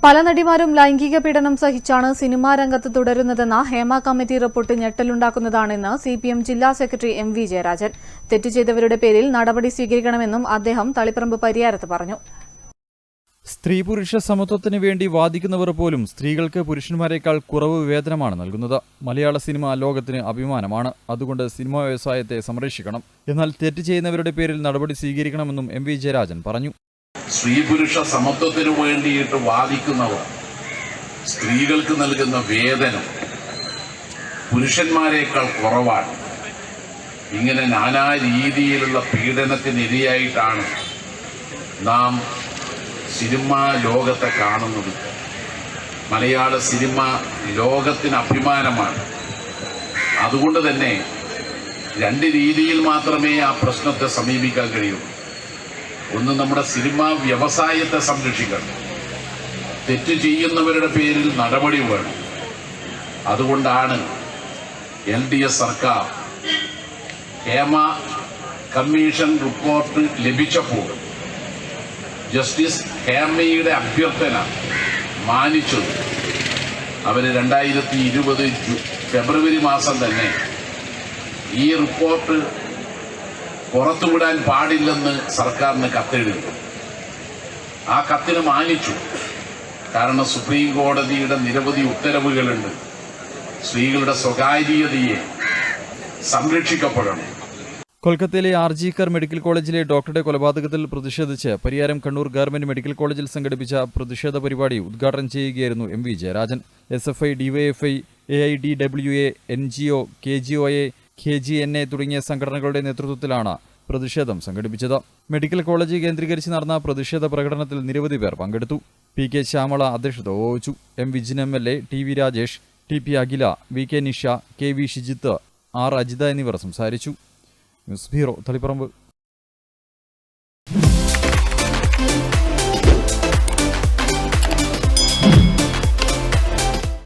പല നടിമാരും ലൈംഗിക പീഡനം സഹിച്ചാണ് സിനിമാ രംഗത്ത് തുടരുന്നതെന്ന ഹേമ കമ്മിറ്റി റിപ്പോർട്ട് ഞെട്ടലുണ്ടാക്കുന്നതാണെന്ന് സിപിഎം ജില്ലാ സെക്രട്ടറി എം.വി. ജയരാജൻ. തെറ്റ് ചെയ്തവരുടെ പേരിൽ നടപടി സ്വീകരിക്കണമെന്നും അദ്ദേഹം തളിപ്പറമ്പ് പരിയാരത്ത് പറഞ്ഞു. സ്ത്രീ പുരുഷ സമത്വത്തിന് വേണ്ടി വാദിക്കുന്നവർ പോലും സ്ത്രീകൾക്ക് പുരുഷന്മാരെക്കാൾ കുറവ് വേതനമാണ് നൽകുന്നത്. മലയാള സിനിമ ലോകത്തിന് അഭിമാനമാണ്. അതുകൊണ്ട് സിനിമാ വ്യവസായത്തെ സംരക്ഷിക്കണം. എന്നാൽ തെറ്റ് ചെയ്യുന്നവരുടെ പേരിൽ നടപടി സ്വീകരിക്കണമെന്നും എം.വി. ജയരാജൻ പറഞ്ഞു. സ്ത്രീ പുരുഷ സമത്വത്തിനു വേണ്ടിയിട്ട് വാദിക്കുന്നവർ സ്ത്രീകൾക്ക് നൽകുന്ന വേതനം പുരുഷന്മാരെക്കാൾ കുറവാണ്. ഇങ്ങനെ നാനാ രീതിയിലുള്ള പീഡനത്തിനിരയായിട്ടാണ് നാം സിനിമാ ലോകത്തെ കാണുന്നത്. മലയാള സിനിമ ലോകത്തിന് അഭിമാനമാണ്. അതുകൊണ്ട് തന്നെ രണ്ട് രീതിയിൽ മാത്രമേ ആ പ്രശ്നത്തെ സമീപിക്കാൻ കഴിയൂ. ഒന്ന്, നമ്മുടെ സിനിമാ വ്യവസായത്തെ സംരക്ഷിക്കണം. തെറ്റ് ചെയ്യുന്നവരുടെ പേരിൽ നടപടി വേണം. അതുകൊണ്ടാണ് LDF സർക്കാർ ഹേമ കമ്മീഷൻ റിപ്പോർട്ട് ലഭിച്ചപ്പോൾ ജസ്റ്റിസ് ഹേമയുടെ അഭ്യർത്ഥന മാനിച്ചത്. അവർ 2020 ഫെബ്രുവരി മാസം തന്നെ ഈ റിപ്പോർട്ട് പുറത്തുവിടാൻ പാടില്ലെന്ന് സർക്കാരിന് കത്തെഴുതി. ആ കത്തിന് മാനിച്ചു. കാരണം സുപ്രീം കോടതിയുടെ നിരവധി ഉത്തരവുകളുണ്ട്. സ്ത്രീകളുടെ സ്വകാര്യതയെ സംരക്ഷിക്കപ്പെടണം. കൊൽക്കത്തയിലെ RG-കർ മെഡിക്കൽ കോളേജിലെ ഡോക്ടറുടെ കൊലപാതകത്തിൽ പ്രതിഷേധിച്ച് പരിയാരം കണ്ണൂർ ഗവൺമെന്റ് മെഡിക്കൽ കോളേജിൽ സംഘടിപ്പിച്ച പ്രതിഷേധ പരിപാടി ഉദ്ഘാടനം ചെയ്യുകയായിരുന്നു MV. Jayarajan. SFI, DYFI, AIDWA, NGO, KGOA, KGNA തുടങ്ങിയ സംഘടനകളുടെ നേതൃത്വത്തിലാണ് പ്രതിഷേധം സംഘടിപ്പിച്ചത്. മെഡിക്കൽ കോളേജ് കേന്ദ്രീകരിച്ച് നടന്ന പ്രതിഷേധ പ്രകടനത്തിൽ നിരവധി പേർ പങ്കെടുത്തു. PK ശ്യാമള അധ്യക്ഷത വഹിച്ചു. M. Vijin MLA, TV Rajesh, TP അഖില, VK Nisha, KV Shijith, R. Ajitha എന്നിവർ സംസാരിച്ചു. News bureau, Taliparamba.